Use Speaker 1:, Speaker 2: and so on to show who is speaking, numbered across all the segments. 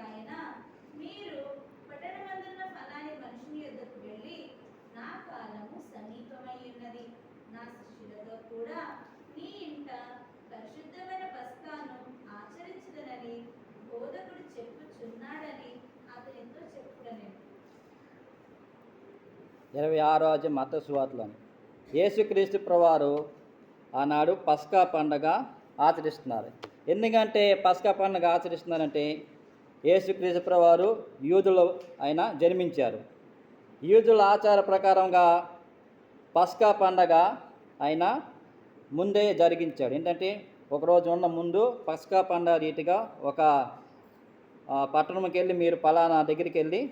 Speaker 1: ఆయన, మీరు పట్టణమందున్న ఫలాని మనుషుని యొద్దకు వెళ్ళి, నా కాలము సమీపమై ఉన్నది, నా శిష్యులతో కూడా నీ ఇంట పరిశుద్ధమైన పస్కాను ఆచరించదనని బోధకుడు చెప్పుచున్నాడని అతనితో చెప్పుడనెను.
Speaker 2: 26వ మత్తయి సువార్తలోని యేసుక్రీస్తు ప్రభువారు ఆనాడు పస్కా పండగ ఆచరిస్తున్నారు. ఎందుకంటే పస్కా పండగ ఆచరిస్తున్నారంటే యేసుక్రీస్తు ప్రభువారు యూదులు ఆయన జన్మించారు. యూదుల ఆచార ప్రకారంగా పస్కా పండగ ఆయన ముందే జరిగించాడు. ఏంటంటే ఒకరోజు ఉన్న ముందు పస్కా పండగ రీతిగా ఒక పట్టణంకి వెళ్ళి మీరు పలానా దగ్గరికి వెళ్ళి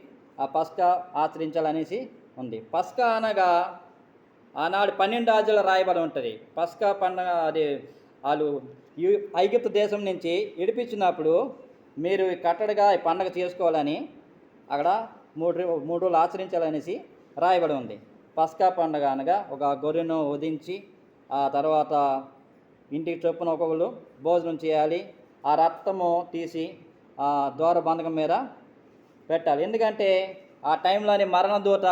Speaker 2: ఆ పస్కా ఆచరించాలనేసి ఉంది. పస్కా అనగా ఆనాడు 12 రాజ్యాలు రాయబడి ఉంటుంది. పస్కా పండగ అది వాళ్ళు ఐగుప్తు దేశం నుంచి విడిపించినప్పుడు మీరు కట్టడిగా ఈ పండగ చేసుకోవాలని అక్కడ మూడు రోజులు ఆచరించాలనేసి రాయబడి ఉంది. పస్కా పండగ అనగా ఒక గొర్రెను వధించి ఆ తర్వాత ఇంటికి చొప్పున ఒక్కొక్కరు భోజనం చేయాలి. ఆ రక్తము తీసి ఆ ద్వారబంధకం మీద పెట్టాలి. ఎందుకంటే ఆ టైంలోని మరణదూత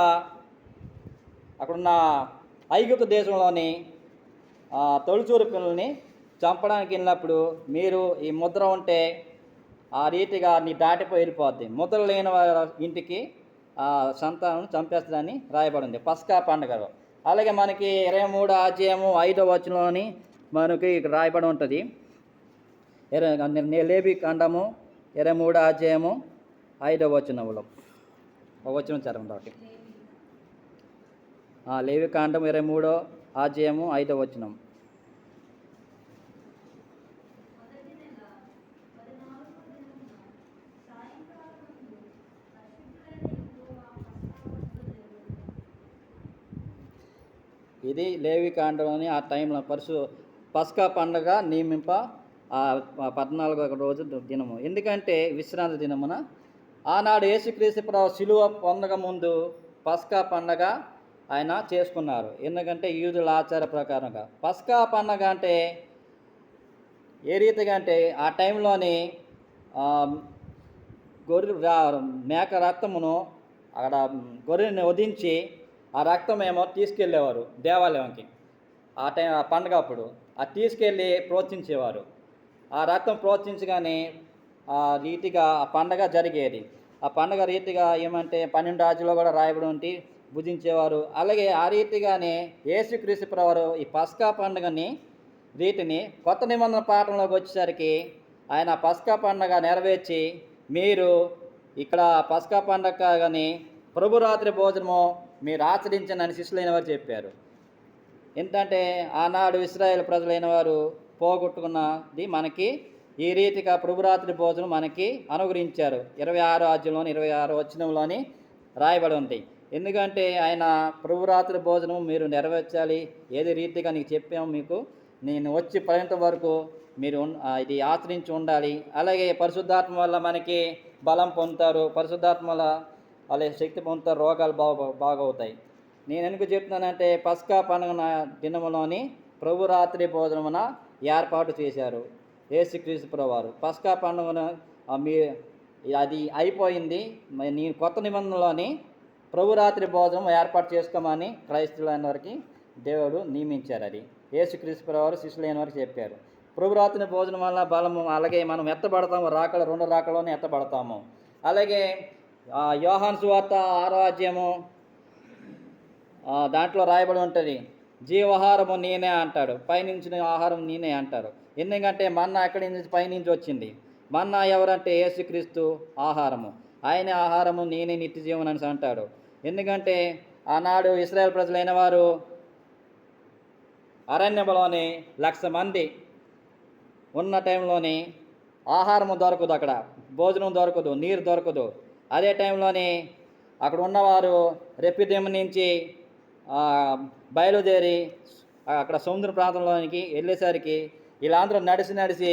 Speaker 2: అక్కడున్న ఐగుప్తు దేశంలోని తొలిచూరు పిల్లల్ని చంపడానికి వెళ్ళినప్పుడు మీరు ఈ ముద్ర ఉంటే ఆ రీతిగా నీ దాటిపోయి వెళ్ళిపోద్ది. ముద్ర లేని వారి ఇంటికి ఆ సంతానం చంపేస్తుందని రాయబడింది పస్కా పండుగలో. అలాగే మనకి 23వ అధ్యాయము 5వ వచనంలోని మనకి ఇక్కడ రాయబడి ఉంటుంది. లేవి కాండము 23వ అధ్యాయము 5వ వచనంలో ఒక వచనం చదవండి. లేవి కాండం 23వ అధ్యాయము 5వ వచనం. ఇది లేవి కాండంలోని ఆ టైంలో పస్కా పండుగ నియమింప 14వ రోజు దినము. ఎందుకంటే విశ్రాంతి దినమున ఆనాడు యేసుక్రీస్తు ప్రభు శిలువ పొందక ముందు పస్కా పండగ ఆయన చేసుకున్నారు. ఎందుకంటే యూదుల ఆచార ప్రకారంగా పస్కా పండగ అంటే ఏ రీతిగా అంటే ఆ టైంలోని మేక రక్తమును అక్కడ గొర్రెని వధించి ఆ రక్తం ఏమో తీసుకెళ్ళేవారు దేవాలయంకి. ఆ టైం ఆ పండగ అప్పుడు అది తీసుకెళ్ళి ప్రోత్సహించేవారు. ఆ రక్తం ప్రోత్సహించగానే ఆ రీతిగా ఆ పండగ జరిగేది. ఆ పండగ రీతిగా ఏమంటే 12 రాజ్యాల్లో కూడా రాయబడి ఉండి భుజించేవారు. అలాగే ఆ రీతిగానే యేసుక్రీస్తు ప్రభువారు ఈ పస్కా పండుగని రీతిని కొత్త నిబంధన పాఠంలోకి వచ్చేసరికి ఆయన పస్కా పండుగ నెరవేర్చి మీరు ఇక్కడ పస్కా పండుగ కానీ ప్రభురాత్రి భోజనము మీరు ఆచరించండి శిష్యులైన వారు చెప్పారు. ఏంటంటే ఆనాడు ఇశ్రాయేల్ ప్రజలైన వారు పోగొట్టుకున్నది మనకి ఈ రీతిగా ప్రభురాత్రి భోజనం మనకి అనుగ్రహించారు. 26వ అధ్యాయంలోని 26వ వచనంలోని రాయబడి ఉంది. ఎందుకంటే ఆయన ప్రభురాత్రి భోజనం మీరు నెరవేర్చాలి, ఏది రీతిగా నీకు చెప్పాము మీకు, నేను వచ్చి పర్యంత వరకు మీరు ఇది ఆచరించి ఉండాలి. అలాగే పరిశుద్ధాత్మ వల్ల మనకి బలం పొందుతారు, పరిశుద్ధాత్మ వల్ల అలాగే శక్తి పొందుతారు, రోగాలు బాగవుతాయి. నేను ఎందుకు చెప్తున్నానంటే పస్కా పండుగ దినములోని ప్రభురాత్రి భోజనమున ఏర్పాటు చేశారు యేసుక్రీస్తు ప్రభువారు. పస్కా పండుగను అది అయిపోయింది. నేను కొత్త నిబంధనలోని ప్రభురాత్రి భోజనం ఏర్పాటు చేసుకోమని క్రైస్తవులైన వారికి దేవుడు నియమించారు. అది యేసుక్రీస్తు ప్రభువారు శిష్యులైన వారికి చెప్పారు. ప్రభురాత్రి భోజనం వల్ల బలము, అలాగే మనం ఎత్తబడతాము, 2 రాకలోనే ఎత్తబడతాము. అలాగే యోహాను సువార్త 6వ అధ్యాయము దాంట్లో రాయబడి ఉంటుంది, జీవాహారము నేనే అంటాడు, పైనుంచిన ఆహారం నేనే అంటారు. ఎందుకంటే మన్నా ఎక్కడి నుంచి పైనుంచి వచ్చింది. మన్నా ఎవరంటే యేసుక్రీస్తు ఆహారము, ఆయన ఆహారము నేనే నిత్య జీవనం అని అంటాడు. ఎందుకంటే ఆనాడు ఇశ్రాయేల్ ప్రజలైన వారు అరణ్యంలోని 1,00,000 మంది ఉన్న టైంలోని ఆహారము దొరకదు, అక్కడ భోజనం దొరకదు, నీరు దొరకదు. అదే టైంలోని అక్కడ ఉన్నవారు రెప్పిదీము నుంచి బయలుదేరి అక్కడ సముద్ర ప్రాంతంలోనికి వెళ్ళేసరికి వీళ్ళందరూ నడిచి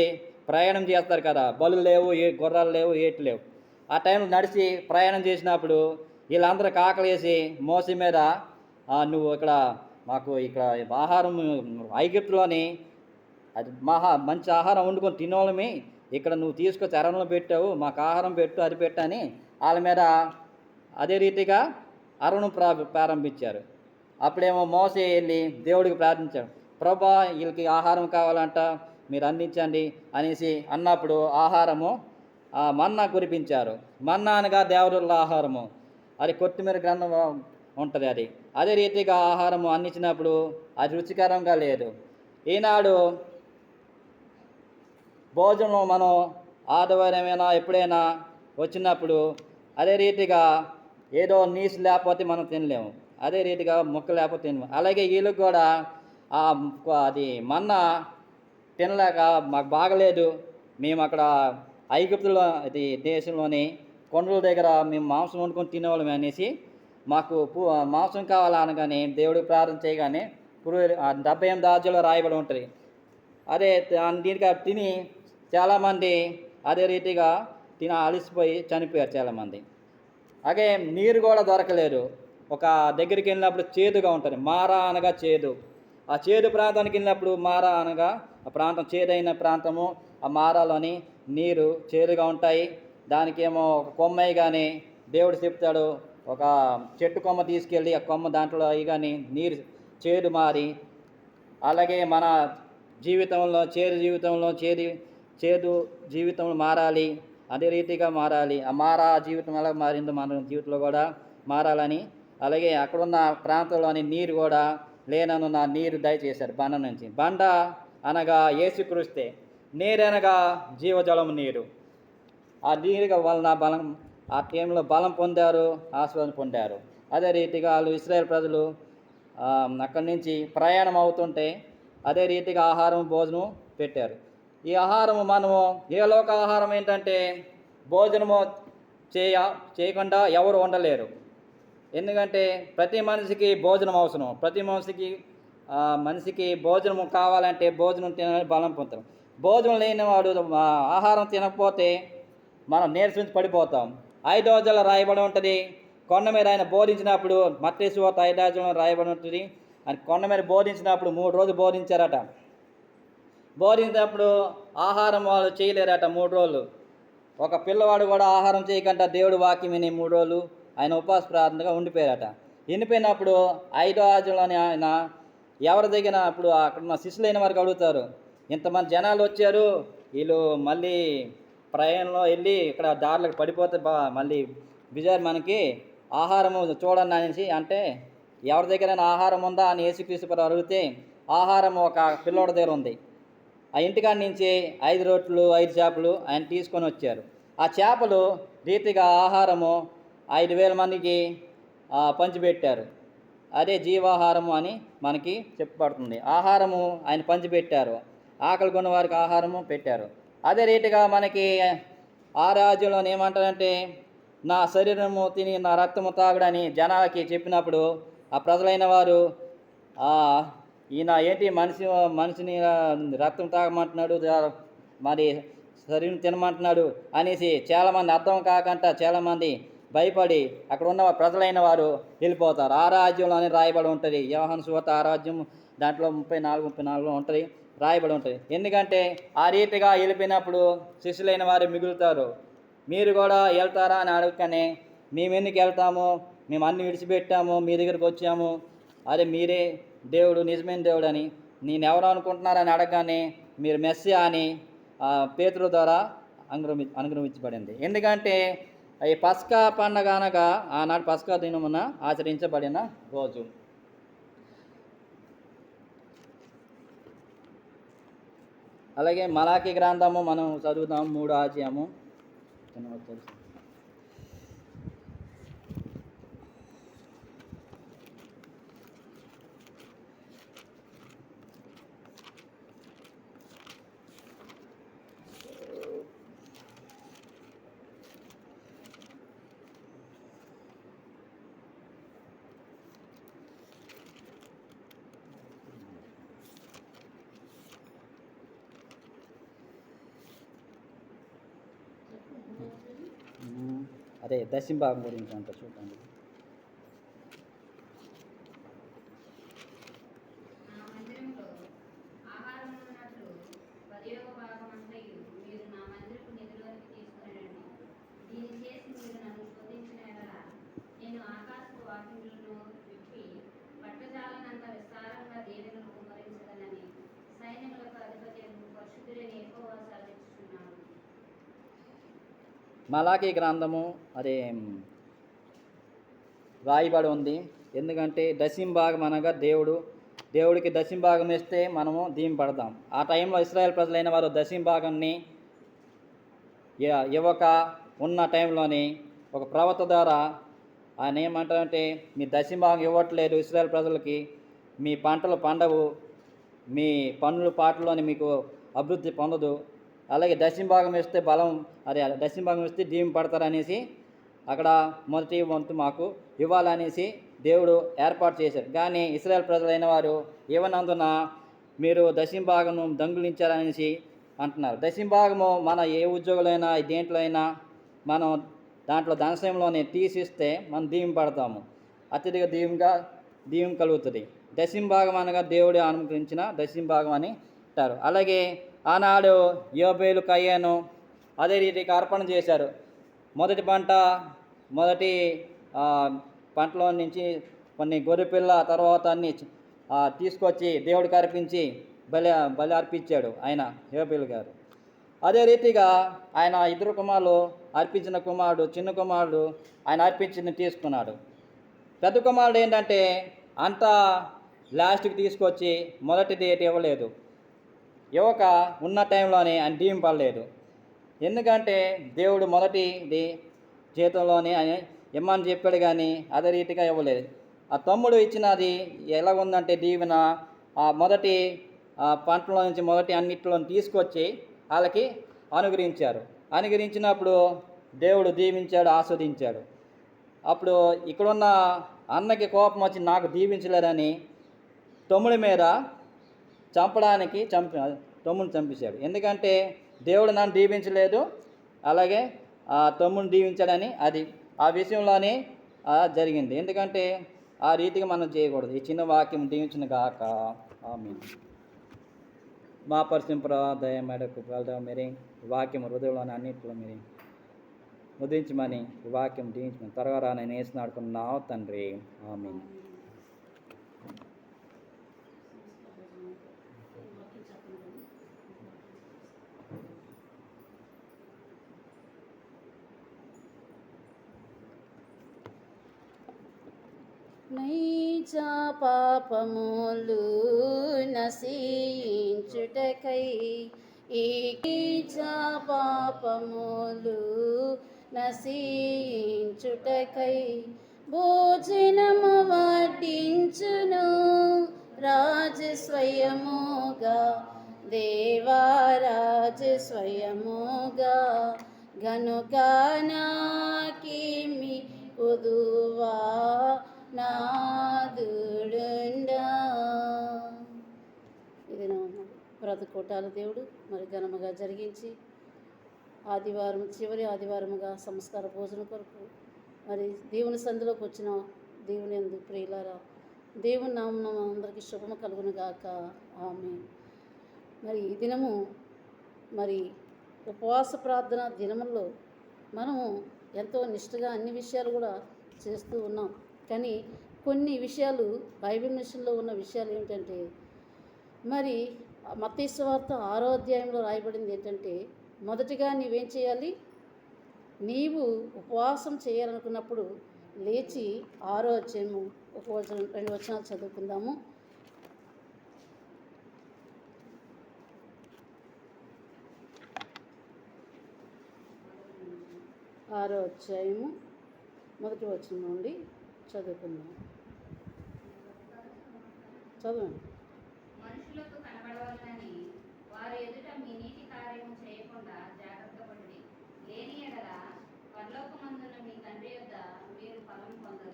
Speaker 2: ప్రయాణం చేస్తారు కదా, బలు లేవు, గుర్రాలు లేవు, ఏట్లు లేవు. ఆ టైంలో నడిచి ప్రయాణం చేసినప్పుడు వీళ్ళందరూ కాకలేసి మోసి మీద నువ్వు మాకు ఇక్కడ ఆహారం ఐగుప్తులోని అది మంచి ఆహారం వండుకొని తినోళ్ళమి, ఇక్కడ నువ్వు తీసుకొచ్చి అరణ్యంలో పెట్టావు, మాకు ఆహారం పెట్టు, అది పెట్టు అని వాళ్ళ మీద అదే రీతిగా అరణ్యం ప్రారంభించారు. అప్పుడేమో మోసే వెళ్ళి దేవుడికి ప్రార్థించాడు, ప్రభా వీళ్ళకి ఆహారం కావాలంట, మీరు అందించండి అనేసి అన్నప్పుడు ఆహారము మన్నా కురిపించారు. మన్నా అనగా దేవతల ఆహారము, అది కొత్తిమీర గ్రంథం ఉంటుంది. అది అదే రీతిగా ఆహారము అందించినప్పుడు అది రుచికరంగా లేదు. ఈనాడు భోజనం మనం ఆదివారమైనా ఎప్పుడైనా వచ్చినప్పుడు అదే రీతిగా ఏదో నీసు లేకపోతే మనం తినలేము, అదే రీతిగా ముక్క లేకపోతే తినలేము. అలాగే వీళ్ళకి కూడా అది మన్నా తినలేక మాకు బాగలేదు, మేము అక్కడ ఐగుప్తులో ఇది దేశంలోని కొండల దగ్గర మేము మాంసం వండుకొని తినేవాళ్ళం అనేసి మాకు మాంసం కావాలనగానే దేవుడికి ప్రార్థన చేయగానే 78 అధ్యాయంలో రాయబడి ఉంటుంది. అదే దీనికి తిని చాలామంది అదే రీతిగా అలసిపోయి చనిపోయారు చాలామంది. అలాగే నీరు కూడా దొరకలేదు. ఒక దగ్గరికి వెళ్ళినప్పుడు చేదుగా ఉంటుంది, మారా అనగా చేదు. ఆ చేదు ప్రాంతానికి వెళ్ళినప్పుడు మారా అనగా ఆ ప్రాంతం చేదైన ప్రాంతము, ఆ మారాలోని నీరు చేదుగా ఉంటాయి. దానికేమో ఒక కొమ్మ కానీ దేవుడు చెప్తాడు, ఒక చెట్టు కొమ్మ తీసుకెళ్ళి ఆ కొమ్మ దాంట్లో అవి కానీ నీరు చేదు మారి, అలాగే మన జీవితంలో చేదు జీవితంలో మారాలి, అదే రీతిగా మారాలి. ఆ మారా జీవితం ఎలా మారిందో మన జీవితంలో కూడా మారాలని, అలాగే అక్కడున్న ప్రాంతంలోని నీరు కూడా లేనన్న నీరు దయచేశారు బండ నుంచి. బండ అనగా యేసుక్రీస్తే, నీరు అనగా జీవజలం నీరు. ఆ నీరు వలన బలం, ఆ టైంలో బలం పొందారు, ఆశీర్వాదం పొందారు. అదే రీతిగా వాళ్ళు ఇశ్రాయేల్ ప్రజలు అక్కడి నుంచి ప్రయాణం అవుతుంటే అదే రీతిగా ఆహారం భోజనం పెట్టారు. ఈ ఆహారము మనము ఏ లోక ఆహారం ఏంటంటే భోజనము చేయకుండా ఎవరు ఉండలేరు. ఎందుకంటే ప్రతి మనిషికి భోజనం అవసరం, ప్రతి మనిషికి భోజనం కావాలంటే భోజనం తినాలని బలం పొందుతాం. భోజనం లేని వాడు ఆహారం తినకపోతే మనం నీరసించి పడిపోతాం. 5వ అధ్యాయంలో రాయబడి ఉంటుంది, కొండ మీద ఆయన బోధించినప్పుడు, మత్తయి సువార్త 5వ అధ్యాయంలో రాయబడి ఉంటుంది, ఆయన కొండ మీద బోధించినప్పుడు 3 రోజులు బోధించారట. బోధించినప్పుడు ఆహారం వాళ్ళు చేయలేరట 3 రోజులు. ఒక పిల్లవాడు కూడా ఆహారం చేయకుండా దేవుడు వాక్యం విని 3 రోజులు ఆయన ఉపవాస ప్రార్థనగా ఉండిపోయారట. ఎండిపోయినప్పుడు 5వ అధ్యాయంలోని ఆయన ఎవరి దగ్గర అప్పుడు అక్కడ శిష్యులైన వారికి అడుగుతారు, ఇంతమంది జనాలు వచ్చారు, వీళ్ళు మళ్ళీ ప్రయాణంలో వెళ్ళి ఇక్కడ దారులకు పడిపోతే మళ్ళీ విజయాలు మనకి ఆహారము చూడండి అనేసి అంటే, ఎవరి దగ్గరైనా ఆహారం ఉందా అని యేసుక్రీస్తు అడిగితే ఆహారం ఒక పిల్లోడి దగ్గర ఉంది. ఆ ఇంటికాడి నుంచి 5 రొట్టెలు 5 చేపలు ఆయన తీసుకొని వచ్చారు. ఆ చేపలు రీతిగా ఆహారము 5,000 మందికి పంచిపెట్టారు. అదే జీవాహారము అని మనకి చెప్పబడుతుంది. ఆహారము ఆయన పంచిపెట్టారు, ఆకలి కొన్న వారికి ఆహారము పెట్టారు. అదే రీతిగా మనకి ఆ రాజ్యంలో ఏమంటారంటే, నా శరీరము తిని నా రక్తము తాగుడని జనాలకి చెప్పినప్పుడు ఆ ప్రజలైన వారు ఈయన ఏంటి మనిషిని రక్తం తాగమంటున్నాడు, మరి శరీరం తినమంటున్నాడు అనేసి చాలామంది అర్థం కాకుండా చాలామంది భయపడి అక్కడ ఉన్న ప్రజలైన వారు వెళ్ళిపోతారు. ఆ రాజ్యంలోనే రాయబడి ఉంటుంది, యోహాను సువార్త ఆ రాజ్యం దాంట్లో 34 ఉంటుంది రాయబడి ఉంటుంది. ఎందుకంటే ఆ రీతిగా వెళ్ళిపోయినప్పుడు శిష్యులైన వారు మిగులుతారు. మీరు కూడా వెళ్తారా అని అడగకనే, మేము ఎందుకు వెళ్తాము, మేము అన్ని విడిచిపెట్టాము, మీ దగ్గరికి వచ్చాము, అదే మీరే దేవుడు, నిజమైన దేవుడు అని నేను ఎవరు అనుకుంటున్నారని అడగగానే మీరు మెస్సియా అని పేతురు ద్వారా అనుగ్రహించబడింది. ఎందుకంటే ఈ పస్కా పండగ అనగా ఆనాడు పస్కా దినమున ఆచరించబడిన రోజు. అలాగే మలాకి గ్రంథము మనం చదువుతాం, 3వ అధ్యాయము. అదే దశంభాగం గురించి అంట చూడండి.
Speaker 3: నా మందిరంలో ఆహారం ఉన్నట్లు 10వ భాగమంతయు మీరు నా మందిరములో
Speaker 2: మలాకీ గ్రంథము అదే రాయబడి ఉంది. ఎందుకంటే దశంభాగం అనగా దేవుడికి దశంభాగం ఇస్తే మనము దీవెనపడతాం. ఆ టైంలో ఇశ్రాయేల్ ప్రజలైన వారు దశంభాగాన్ని ఇవ్వక ఉన్న టైంలోని ఒక ప్రవక్త ద్వారా ఆయన ఏమంటారంటే, మీ దశంభాగం ఇవ్వట్లేదు ఇశ్రాయేల్ ప్రజలకి, మీ పంటలు పండవు, మీ పన్నుల పాటలోని మీకు అభివృద్ధి పొందదు, అలాగే దశంభాగం ఇస్తే దశంభాగం ఇస్తే దీవెనపడతారనేసి అక్కడ మొదటి వంతు మాకు ఇవ్వాలనేసి దేవుడు ఏర్పాటు చేశారు. కానీ ఇశ్రాయేల్ ప్రజలైన వారు ఇవ్వనందున మీరు దశంభాగం దొంగిలించారనేసి అంటున్నారు. దశంభాగము మన ఏ ఉద్యోగులైనా దేంట్లో అయినా మనం దాంట్లో ధనసయంలోనే తీసిస్తే మనం దీవెనపడతాము, అత్యధిక దీవెన కలుగుతుంది. దశంభాగం అనగా దేవుడు అనుగ్రహించిన దశంభాగం అని అంటారు. అలాగే ఆనాడు యోబేలు కయ్యాను అదే రీతికి అర్పణ చేశారు. మొదటి పంటలో నుంచి కొన్ని గొర్రెపిల్ల తర్వాత అన్ని తీసుకొచ్చి దేవుడికి అర్పించి బలి అర్పించాడు ఆయన యోబేలు గారు. అదే రీతిగా ఆయన ఇద్దరు కుమారులు అర్పించిన కుమారుడు, చిన్న కుమారుడు ఆయన అర్పించింది తీసుకున్నాడు. పెద్ద కుమారుడు ఏంటంటే అంతా లాస్ట్కి తీసుకొచ్చి మొదటి డేట్ ఇవ్వలేదు, ఇవ్వక ఉన్న టైంలోనే ఆయన దీవెనపడలేదు. ఎందుకంటే దేవుడు మొదటిది జీతంలోనే ఆయన ఇమ్మని చెప్పాడు, కానీ అదే రీతిగా ఇవ్వలేదు. ఆ తమ్ముడు ఇచ్చినది ఎలా ఉందంటే దీవెన ఆ మొదటి పంటలో నుంచి మొదటి అన్నిటిలో తీసుకొచ్చి వాళ్ళకి అనుగ్రహించినప్పుడు దేవుడు దీవించాడు, ఆస్వాదించాడు. అప్పుడు ఇక్కడున్న అన్నకి కోపం వచ్చి నాకు దీవించలేదని తమ్ముడి మీద చంపడానికి తమ్ముడిని చంపేశాడు. ఎందుకంటే దేవుడు నన్ను దీవించలేదు, అలాగే ఆ తమ్ముడిని దీవించాడని ఆ విషయంలోనే జరిగింది. ఎందుకంటే ఆ రీతిగా మనం చేయకూడదు. ఈ చిన్న వాక్యం దీవించిన గాక ఆమేన్. మా పరిశుభ్ర దయ మేడకు వెళ్దాం. మీరు వాక్యం హృదయంలోని అన్నింటిలో మీరు ఉదయించమని ఈ వాక్యం దీవించమని త్వరగా నేను వేసినాడుకున్నావు తండ్రి ఆమేన్.
Speaker 3: నైజ పాపములు నశించుటకై ఈజ పాపములు నశించుటకై భోజనము వడ్డించును రాజు స్వయముగా, దేవారాజు స్వయముగా, గనుక నాకిమి పొదువా నాదుడుండా. ఇది బ్రతుకోటాల దేవుడు మరి ఘనముగా జరిగించి చివరి ఆదివారముగా సంస్కార భోజనం కొరకు మరి దేవుని సంధిలోకి వచ్చిన దేవుని యందు ప్రియులారా, దేవుని నామమున అందరికీ శుభము కలుగును గాక ఆమేన్. మరి ఈ దినము మరి ఉపవాస ప్రార్థన దినముల్లో మనము ఎంతో నిష్ఠగా అన్ని విషయాలు కూడా చేస్తూ ఉన్నాం. కానీ కొన్ని విషయాలు బైబిల్ మిషన్లో ఉన్న విషయాలు ఏంటంటే, మరి మత్తయి సువార్త 6వ అధ్యాయంలో రాయబడింది ఏంటంటే, మొదటిగా నీవేం చేయాలి, నీవు ఉపవాసం చేయాలనుకున్నప్పుడు లేచి 6వ అధ్యాయము 2 వచనాలు చదువుకుందాము. 6వ అధ్యాయము 1వ వచనం నుండి చదువుకుందాం. చదవండి.
Speaker 4: మనుషులకు కనబడవాలని వారి ఎదుట మీ నీతి కార్యము చేయకుండా జాగ్రత్త పడుడి. లేని ఎడల పరలోకమందున్న మీ తండ్రి యొద్ద మీరు ఫలం పొందరు.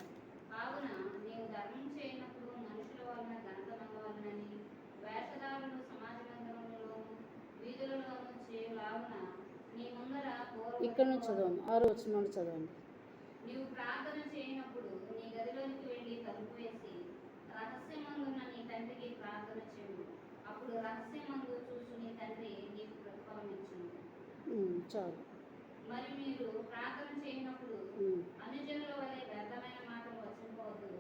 Speaker 4: కావున నీవు ధర్మం చేయనప్పుడు మనుషుల వలన ఘనత పొందవలనని వేషధారులు సమాజ మందిరములోను వీధులలోను చేయులాగున నీ ముందర
Speaker 3: ఇక్కడ నుంచి చదవండి. 6వ వచనం నుండి చదవండి.
Speaker 4: నీవు ప్రార్థన చేయనప్పుడు నీ గదిలోనికి వెళ్ళి తలుపు వేసి రహస్యమందున్న నీ తండ్రికి ప్రార్థన చేయుము. అప్పుడు రహస్యమందు చూసు నీ తండ్రి నీకు ప్రతిఫలం ఇచ్చును.
Speaker 3: చాలు.
Speaker 4: మరి మీరు ప్రార్థన చేయనప్పుడు అన్యజనుల వలె వ్యర్థమైన మాటలు వచింపవద్దు.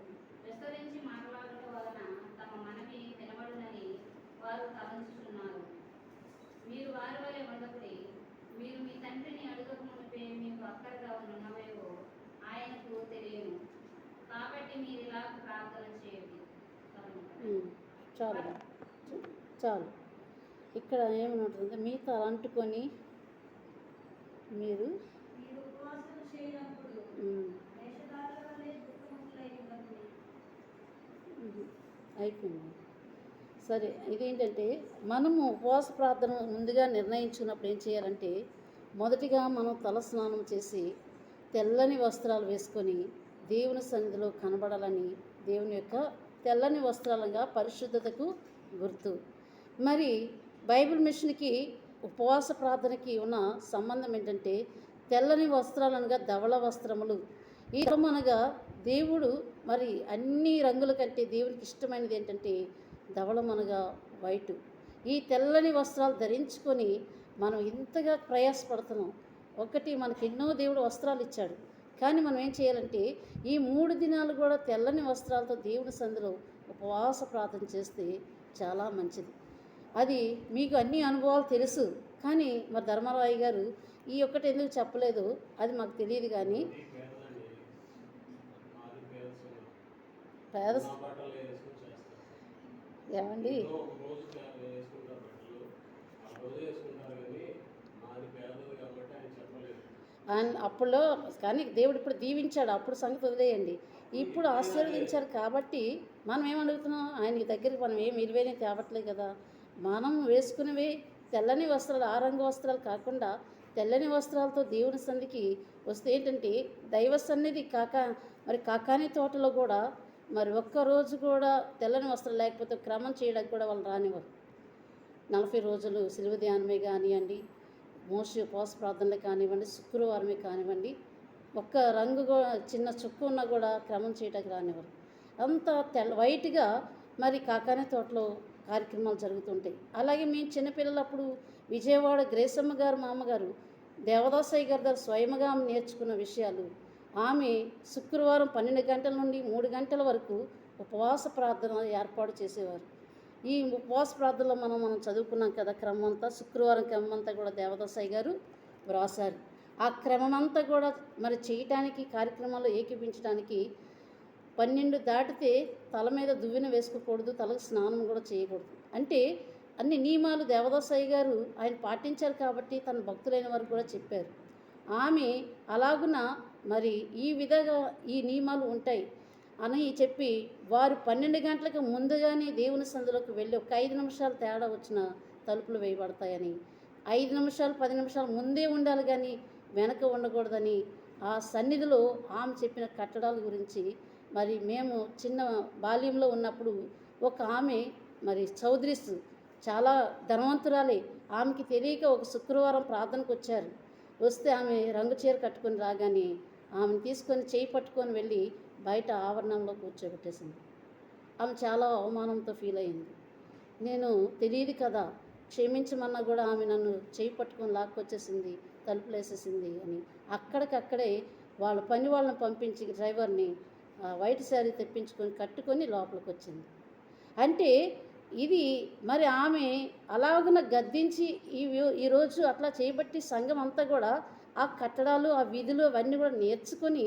Speaker 4: విస్తరించి మాట్లాడటం వలన తమ మనవి వినబడునని వారు తలంచుతున్నారు. మీరు వారి వలె ఉండకుడి. మీరు మీ తండ్రిని అడుగక మునిపే మీకు
Speaker 3: చాలు చాలు. ఇక్కడ ఏమని ఉంటుంది, మీ తల అంటుకొని మీరు
Speaker 1: మీరు ఉపవాసం చేయనప్పుడు
Speaker 3: ఉమ్,
Speaker 1: వేషధారుల వలె దుఃఖములై ఉన్నప్పుడు
Speaker 3: అయిపోయింది. సరే, ఇదేంటంటే మనము ఉపవాస ప్రార్థన ముందుగా నిర్ణయించుకున్నప్పుడు ఏం చేయాలంటే, మొదటిగా మనం తల స్నానం చేసి తెల్లని వస్త్రాలు వేసుకొని దేవుని సన్నిధిలో కనబడాలని, దేవుని యొక్క తెల్లని వస్త్రాలుగా పరిశుద్ధతకు గుర్తు. మరి బైబిల్ మిషన్కి ఉపవాస ప్రార్థనకి ఉన్న సంబంధం ఏంటంటే, తెల్లని వస్త్రాలనగా ధవళ వస్త్రములు. ఈ అనగా దేవుడు మరి అన్ని రంగుల కంటే దేవునికి ఇష్టమైనది ఏంటంటే ధవళమనగా వైటు. ఈ తెల్లని వస్త్రాలు ధరించుకొని మనం ఇంతగా ప్రయాసపడుతున్నాం. ఒకటి, మనకి ఎన్నో దేవుడు వస్త్రాలు ఇచ్చాడు, కానీ మనం ఏం చేయాలంటే ఈ 3 దినాలు కూడా తెల్లని వస్త్రాలతో దేవుని సందులో ఉపవాస ప్రార్థన చేస్తే చాలా మంచిది. అది మీకు అన్ని అనుభవాలు తెలుసు, కానీ మరి ధర్మరాయ గారు ఈ ఒక్కటి ఎందుకు చెప్పలేదు అది మాకు తెలియదు. కానీ పేద ఏమండి అప్పుడులో కానీ దేవుడు ఇప్పుడు దీవించాడు, అప్పుడు సంగతి వదిలేయండి. ఇప్పుడు ఆశీర్వదించారు కాబట్టి మనం ఏమడుగుతున్నాం, ఆయన దగ్గరికి మనం ఏం విలువైన తేవట్లేదు కదా. మనం వేసుకునేవి తెల్లని వస్త్రాలు, ఆ రంగు వస్త్రాలు కాకుండా తెల్లని వస్త్రాలతో దేవుని సన్నిధికి వస్తే ఏంటంటే దైవ సన్నిధి మరి కాకాని తోటలో కూడా మరి ఒక్కరోజు కూడా తెల్లని వస్త్రాలు లేకపోతే క్రమం చేయడానికి కూడా వాళ్ళు రానివ్వరు. 40 రోజులు సిలువ ధ్యానమే కానివ్వండి, మోషే ఉపవాస ప్రార్థనలే కానివ్వండి, శుక్రవారమే కానివ్వండి, ఒక్క రంగు చిన్న చుక్క ఉన్నా కూడా క్రమం చేయడానికి రానివ్వరు. అంత వైట్గా మరి కాకాని తోటలో కార్యక్రమాలు జరుగుతుంటాయి. అలాగే మేము చిన్నపిల్లలప్పుడు విజయవాడ గ్రేసమ్మ గారు మా అమ్మగారు దేవదాసయ్య గారి దగ్గర స్వయముగా ఆమె నేర్చుకున్న విషయాలు. ఆమె శుక్రవారం 12 గంటల నుండి 3 గంటల వరకు ఉపవాస ప్రార్థన ఏర్పాటు చేసేవారు. ఈ ఉపవాస ప్రార్థనలో మనం చదువుకున్నాం కదా క్రమం అంతా, శుక్రవారం క్రమం అంతా కూడా దేవదాసయ్య గారు వ్రాసారు. ఆ క్రమం అంతా కూడా మరి చేయటానికి, కార్యక్రమాల్లో ఏకీపించడానికి 12 దాటితే తల మీద దువ్వెన వేసుకోకూడదు, తలకు స్నానం కూడా చేయకూడదు. అంటే అన్ని నియమాలు దేవదాసయ్య గారు ఆయన పాటించారు కాబట్టి తన భక్తులైన వారు కూడా చెప్పారు. ఆమె అలాగున మరి ఈ విధంగా ఈ నియమాలు ఉంటాయి అని చెప్పి వారు 12 గంటలకు ముందుగానే దేవుని సందులోకి వెళ్ళి ఒక 5 నిమిషాలు తేడా వచ్చిన తలుపులు వేయబడతాయని, 5 నిమిషాలు 10 నిమిషాలు ముందే ఉండాలి కానీ వెనక ఉండకూడదని ఆ సన్నిధిలో ఆమె చెప్పిన కట్టడాల గురించి మరి మేము చిన్న బాల్యంలో ఉన్నప్పుడు ఒక ఆమె మరి చౌదరీస్ చాలా ధనవంతురాలే, ఆమెకి తెలియక ఒక శుక్రవారం ప్రార్థనకు వచ్చారు. వస్తే ఆమె రంగు చీర కట్టుకొని రాగానే ఆమెను తీసుకొని చేయి పట్టుకొని వెళ్ళి బయట ఆవరణంలో కూర్చోబెట్టేసింది. ఆమె చాలా అవమానంతో ఫీల్ అయింది. నేను తెలియదు కదా, క్షమించమన్నా కూడా ఆమె నన్ను చేయి పట్టుకొని లాక్కొచ్చేసింది, తలుపులు వేసేసింది అని అక్కడికక్కడే వాళ్ళ పని వాళ్ళని పంపించి డ్రైవర్ని వైట్ శారీ తెప్పించుకొని కట్టుకొని లోపలికి వచ్చింది. అంటే ఇది మరి ఆమె అలాగున గద్దించి ఈరోజు అట్లా చేయబట్టి సంఘం అంతా కూడా ఆ కట్టడాలు, ఆ విధులు అవన్నీ కూడా నేర్చుకొని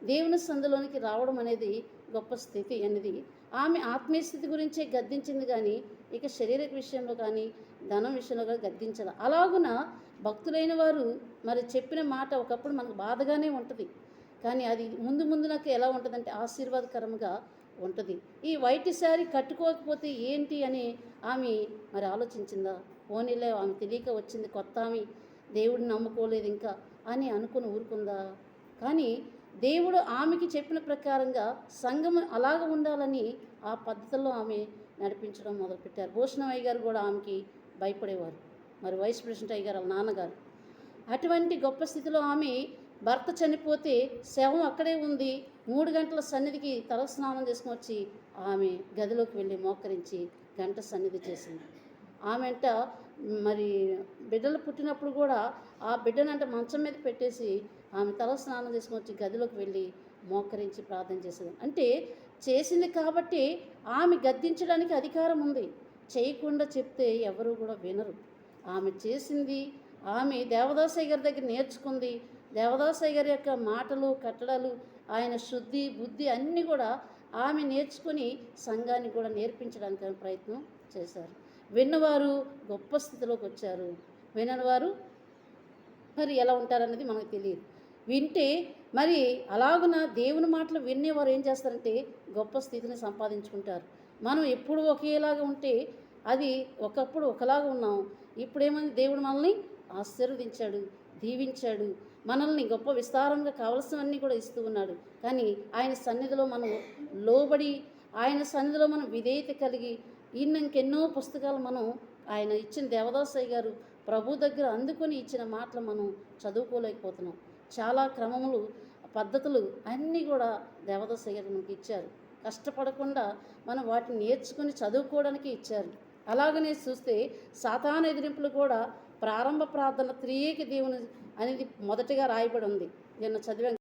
Speaker 3: దేవుని సందులోనికి రావడం అనేది గొప్ప స్థితి అనేది. ఆమె ఆత్మీయ స్థితి గురించే గద్దించింది కానీ ఇక శారీరక విషయంలో కానీ ధనం విషయంలో కానీ గద్దించాలి. అలాగున భక్తులైన వారు మరి చెప్పిన మాట ఒకప్పుడు మనకు బాధగానే ఉంటుంది, కానీ అది ముందు నాకు ఎలా ఉంటుందంటే ఆశీర్వాదకరంగా ఉంటుంది. ఈ వైట్ శారీ కట్టుకోకపోతే ఏంటి అని ఆమె మరి ఆలోచించిందా, పోనీలే ఆమె తెలియక వచ్చింది కొత్త ఆమె, దేవుడిని నమ్ముకోలేదు ఇంకా అని అనుకుని ఊరుకుందా. కానీ దేవుడు ఆమెకి చెప్పిన ప్రకారంగా సంఘం అలాగ ఉండాలని ఆ పద్ధతిలో ఆమె నడిపించడం మొదలుపెట్టారు. భూషణమయ్య గారు కూడా ఆమెకి భయపడేవారు, మరి వైస్ ప్రెసిడెంట్ అయ్య గారు వాళ్ళ నాన్నగారు. అటువంటి గొప్ప స్థితిలో ఆమె భర్త చనిపోతే శవం అక్కడే ఉంది, 3 గంటల సన్నిధికి తల స్నానం చేసుకుని వచ్చి ఆమె గదిలోకి వెళ్ళి మోకరించి గంట సన్నిధి చేసింది. ఆమెంట మరి బిడ్డలు పుట్టినప్పుడు కూడా ఆ బిడ్డనంట మంచం మీద పెట్టేసి ఆమె తల స్నానం చేసుకుని వచ్చి గదిలోకి వెళ్ళి మోకరించి ప్రార్థన చేసేది. అంటే చేసింది కాబట్టి ఆమె గద్దించడానికి అధికారం ఉంది, చేయకుండా చెప్తే ఎవరు కూడా వినరు. ఆమె చేసింది, ఆమె దేవదాసయ్య గారి దగ్గర నేర్చుకుంది. దేవదాసయ్య గారి యొక్క మాటలు, కట్టడాలు, ఆయన శుద్ధి బుద్ధి అన్నీ కూడా ఆమె నేర్చుకుని సంఘానికి కూడా నేర్పించడానికి ఆమె ప్రయత్నం చేశారు. విన్నవారు గొప్ప స్థితిలోకి వచ్చారు. వినని వారు మరి ఎలా ఉంటారన్నది మనకు తెలియదు. వింటే మరి అలాగున దేవుని మాటలు వినేవారు ఏం చేస్తారంటే గొప్ప స్థితిని సంపాదించుకుంటారు. మనం ఎప్పుడు ఒకేలాగా ఉంటే అది ఒకప్పుడు ఒకలాగా ఉన్నాం, ఇప్పుడేమని దేవుడు మనల్ని ఆశీర్వదించాడు, దీవించాడు, మనల్ని గొప్ప విస్తారంగా కావలసినవన్నీ కూడా ఇస్తూ ఉన్నాడు. కానీ ఆయన సన్నిధిలో మనం లోబడి, ఆయన సన్నిధిలో మనం విధేయత కలిగి ఇంకెన్నో పుస్తకాలు మనం ఆయన ఇచ్చిన దేవదాసయ్య గారు ప్రభు దగ్గర అందుకొని ఇచ్చిన మాటలు మనం చదువుకోలేకపోతున్నాం. చాలా క్రమములు, పద్ధతులు అన్నీ కూడా దేవదాసయ్య గారు మనకి ఇచ్చారు. కష్టపడకుండా మనం వాటిని నేర్చుకుని చదువుకోవడానికి ఇచ్చారు. అలాగనే చూస్తే సాతాను ఎదిరింపులు కూడా ప్రారంభ ప్రార్థన త్రియేక దేవుని అనేది మొదటిగా రాయబడి ఉంది. నిన్న చదివాం